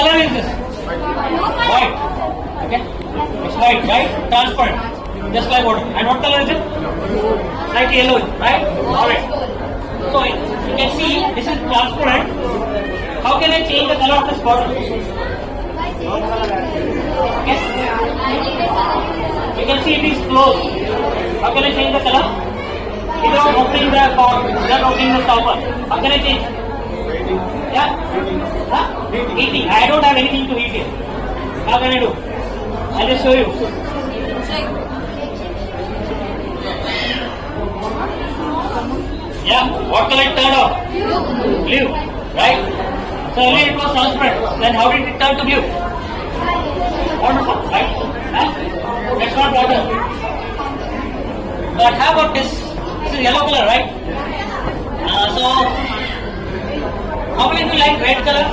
color is this? White. Okay. It's white, right? Transparent. Just like water. And what color is it? Slightly yellow, right? Alright. So you can see this is transparent. How can I change the color of this bottle? Okay. You can see it is closed. How can I change the color? Without opening the cork, without opening the stopper. How can I change? Yeah? Huh? Heating. I don't have anything to heat it. How can I do? I'll just show you. Yeah, what color it turned off? Blue, right? So earlier it was transparent. Then how did it turn to blue? Wonderful, right? Huh? That's not water. But how about this? This is yellow color, right? So, how many of you like red color?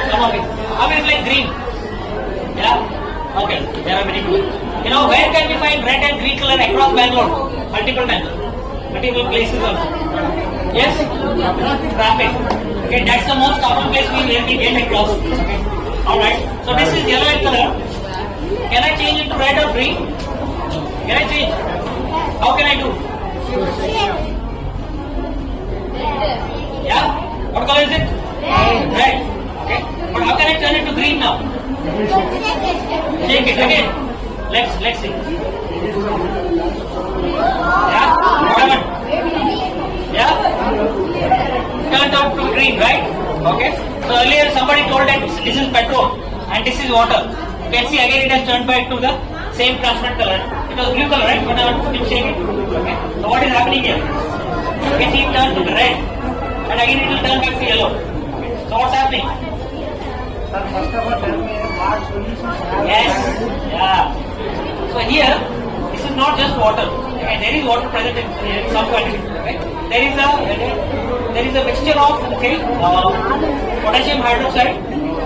Come on, how many of you like green? Yeah? Okay, there are many good. You know, where can we find red and green color across Bangalore? Multiple times. Multiple places also. Yes? Traffic. Okay, that's the most common place we get across. Okay. Alright. So this is yellow in color. Can I change it to red or green? Can I change? How can I do? Yeah? What color is it? Red. Okay. But how can I turn it to green now? Shake it again. Let's see. Yeah? Whatever. Yeah? Turned out to green, right? Okay. So earlier somebody told that this is petrol and this is water. You can see again it has turned back to the same transparent color. It was blue color, right? But now it's shake it. Okay. So what is happening here? You can see it turn to red and again it will turn back to yellow. Okay. So what's happening? First of all, tell me what solutions have. Yes. Yeah. So here, this is not just water. Okay. There is water present in some quantity. Okay. There is a mixture of potassium hydroxide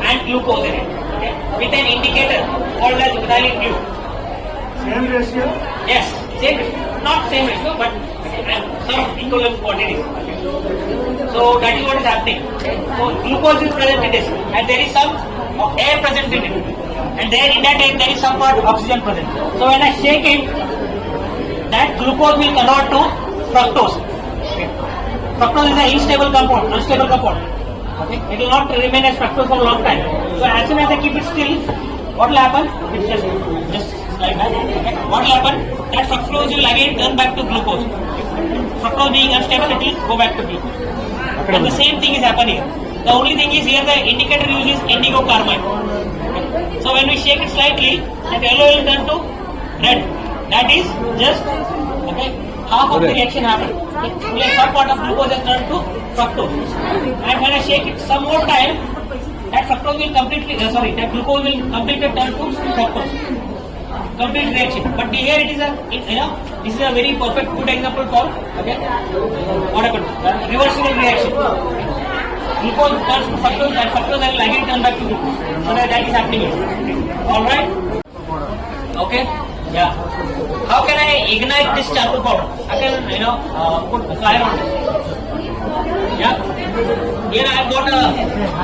and glucose in it. Okay. With an indicator called as methylene blue. Same ratio? Yes, same ratio. Not same ratio, but some equivalent quantities. So that is what is happening. So glucose is present in this, and there is some air present in it, and there in that air there is some part oxygen present. So when I shake it, that glucose will convert to fructose. Okay. Fructose is an unstable compound. Okay, it will not remain as fructose for a long time. So as soon as I keep it still, what will happen? It's just like that. Okay. What will happen? That fructose will again turn back to glucose. Fructose being unstable, it will go back to glucose. And the same thing is happening. The only thing is here the indicator uses indigo carmine. Okay. So when we shake it slightly, the yellow will turn to red. That is just half of the reaction happened. Only some part of glucose has turned to fructose. And when I shake it some more time, that fructose will that glucose will completely turn to fructose. Complete reaction. But here it is this is a very perfect good example for what happened? Reversible reaction. Glucose turns to fructose and fructose will again turn back to glucose. So that is happening here. Alright? Okay? Yeah. How can I ignite this charcoal powder? I can put fire on it. Yeah? Here I have got a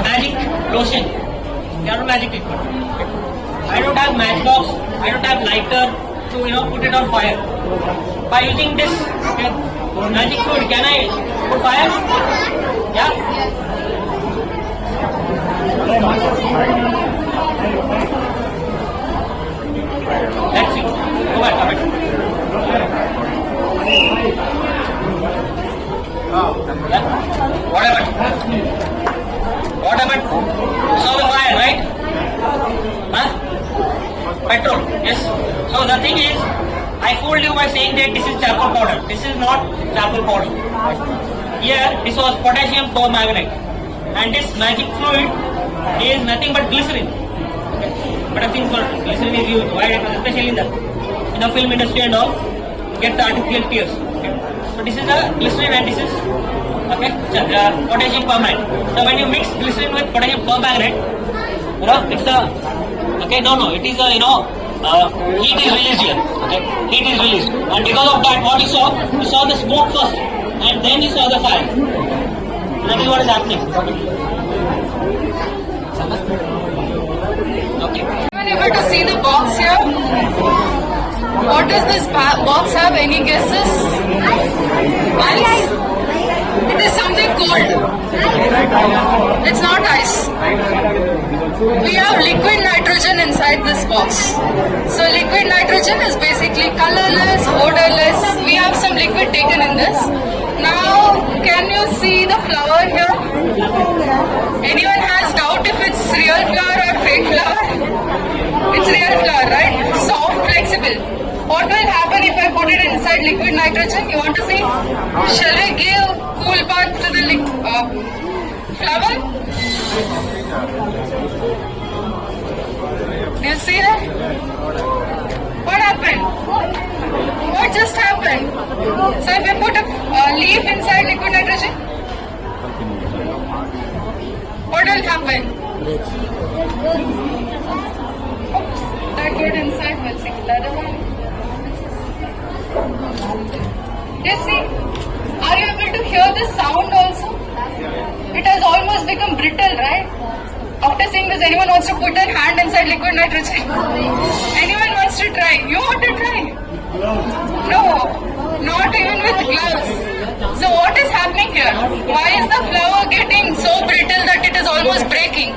magic lotion. Magic liquid. I don't have matchbox, I don't have lighter to put it on fire. By using this magic fluid, can I put fire? Yeah? Let's see. Go back. Yeah? What happened? Saw the fire, right? Huh? Petrol, yes. So the thing is, I fooled you by saying that this is charcoal powder. This is not charcoal powder. Here, this was potassium permanganate. And this magic fluid is nothing but glycerin. Okay. But I think for glycerin is used, why? Especially in the film industry and all, get the artificial tears. Okay. So this is a glycerin and this is potassium permanganate. So when you mix glycerin with potassium permanganate, it's a it is a heat is released here. Okay, heat is released, and because of that, what you saw the smoke first, and then you saw the fire. That is what is happening. Okay. Anyone able to see the box here? What does this box have? Any guesses? Ice? It is something cold. It's not ice. We have liquid nitrogen inside this box. So liquid nitrogen is basically colorless, odorless. We have some liquid taken in this. Now, can you see the flower here? Anyone has doubt if it's real flower or fake flower? It's real flower, right? Soft, flexible. What will happen if I put it inside liquid nitrogen? You want to see? Shall we give cool bath to the flower? Do you see that? What happened? What just happened? So if I put a leaf inside liquid nitrogen, what will happen? Oops, that got inside. We'll see the other one. You see? Are you able to hear the sound also? It has almost become brittle, right? After seeing this, anyone wants to put their hand inside liquid nitrogen? Anyone wants to try? You want to try? No, not even with gloves. So what is happening here? Why is the flower getting so brittle that it is almost breaking?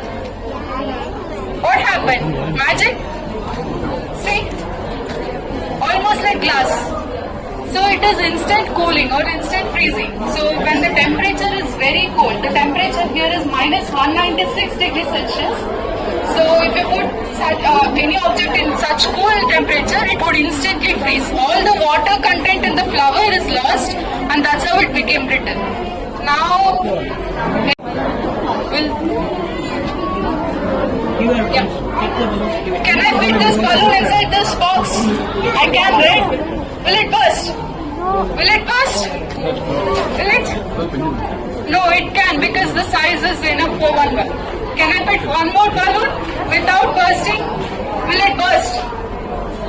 What happened? Magic? See? Almost like glass. So it is instant cooling or instant freezing. So when the temperature is very cold, the temperature here is minus 196 degrees Celsius. So if you put any object in such cool temperature, it would instantly freeze. All the water content in the flower is lost, and that's how it became brittle. Now, can I fit this balloon inside this box? I can, right? Will it burst? Will it burst? Will it? No, it can because the size is enough for one balloon. Can I put one more balloon without bursting? Will it burst?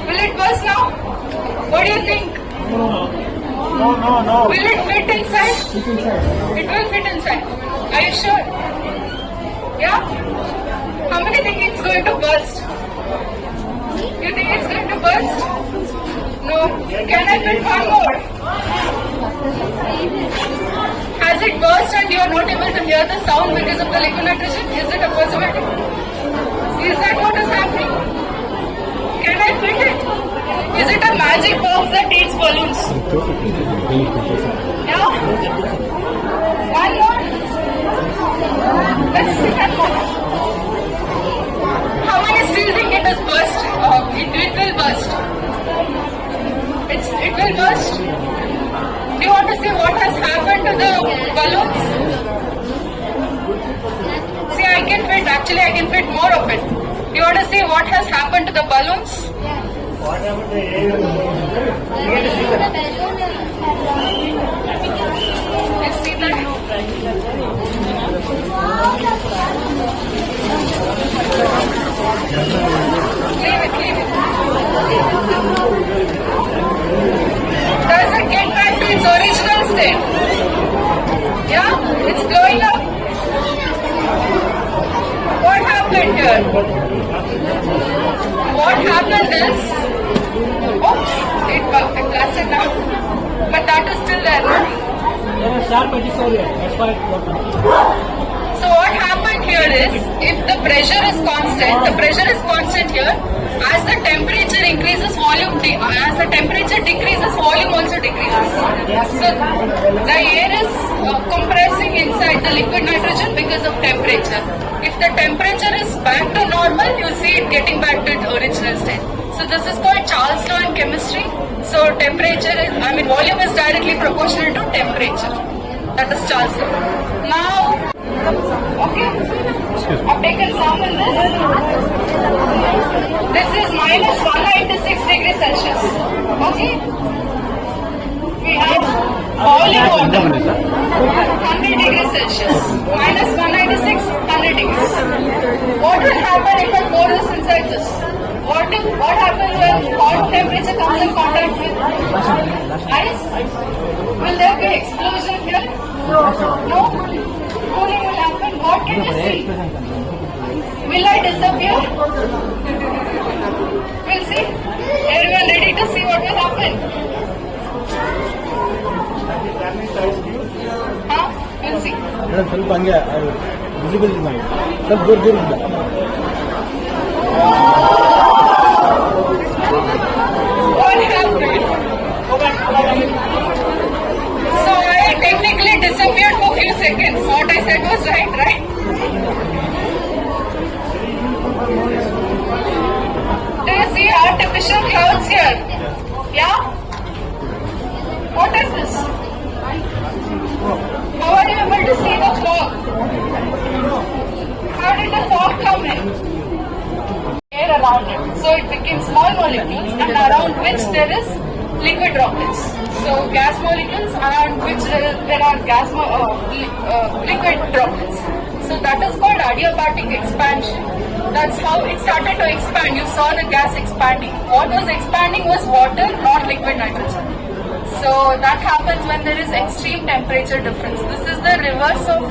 Will it burst now? What do you think? No. Will it fit inside? It will fit inside. Are you sure? Yeah? How many think it's going to burst? You think it's going to burst? No. Can I fit one more? Has it burst and you are not able to hear the sound because of the liquid nitrogen? Is it a possibility? Is that what is happening? Can I fit it? Is it a magic box that eats balloons? Yeah? One more? Let's see that one. How many still think it has burst? It will burst. It will burst. Do you want to see what has happened to the balloons? See, I can fit more of it. Do you want to see what has happened to the balloons? What happened to air? You see that? Leave it. Does it get back to its original state? Yeah? It's blowing up. What happened here? What happened is, oops, it blasted down. But that is still there. There are sharp edges over here. That's why it got down. So what happened here is, if the pressure is constant here, as the temperature increases, as the temperature decreases, volume also decreases. So the air is compressing inside the liquid nitrogen because of temperature. If the temperature is back to normal, you see it getting back to its original state. So this is called Charles law in chemistry. So volume is directly proportional to temperature. That is Charles law. Now, okay, I've taken sample this. This is minus 196 degrees Celsius. Okay. We have boiling water, 100 degrees Celsius. Minus 196, 100 degrees. What will happen if I pour this inside this? What happens when hot temperature comes in contact with ice? Will there be explosion here? No? Cooling will happen. What can you see. Will I disappear? We'll see. Everyone ready to see what will happen? Huh? We'll see. Madam ಸ್ವಲ್ಪ ಹಂಗೆ visibility ಮಾಡಿ ಸ್ವಲ್ಪ ದೂರ ದೂರದಿಂದ What happened? So I technically disappeared for a few seconds. What I said was right? Do you see artificial clouds here? Yeah? What is this? How are you able to see the fog? How did the fog come in? Air around it. So it became small molecules and around which there is liquid droplets. So gas molecules around which there are liquid droplets. So that is called adiabatic expansion. That's how it started to expand. You saw the gas expanding. What was expanding was water, not liquid nitrogen. So that happens when there is extreme temperature difference. This is the reverse of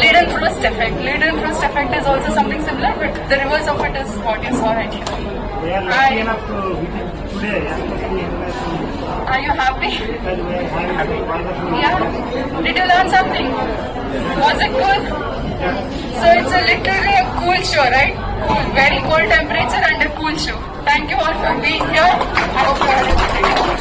Leidenfrost effect. Leidenfrost effect is also something similar, but the reverse of it is what you saw right here. We are lucky enough to visit today, especially international, Are you happy? because we are having a wonderful. Yeah. Did you learn something? Was it cool? So it's literally a cool show, right? Cool. Very cold temperature and a cool show. Thank you all for being here. I hope you had a good day.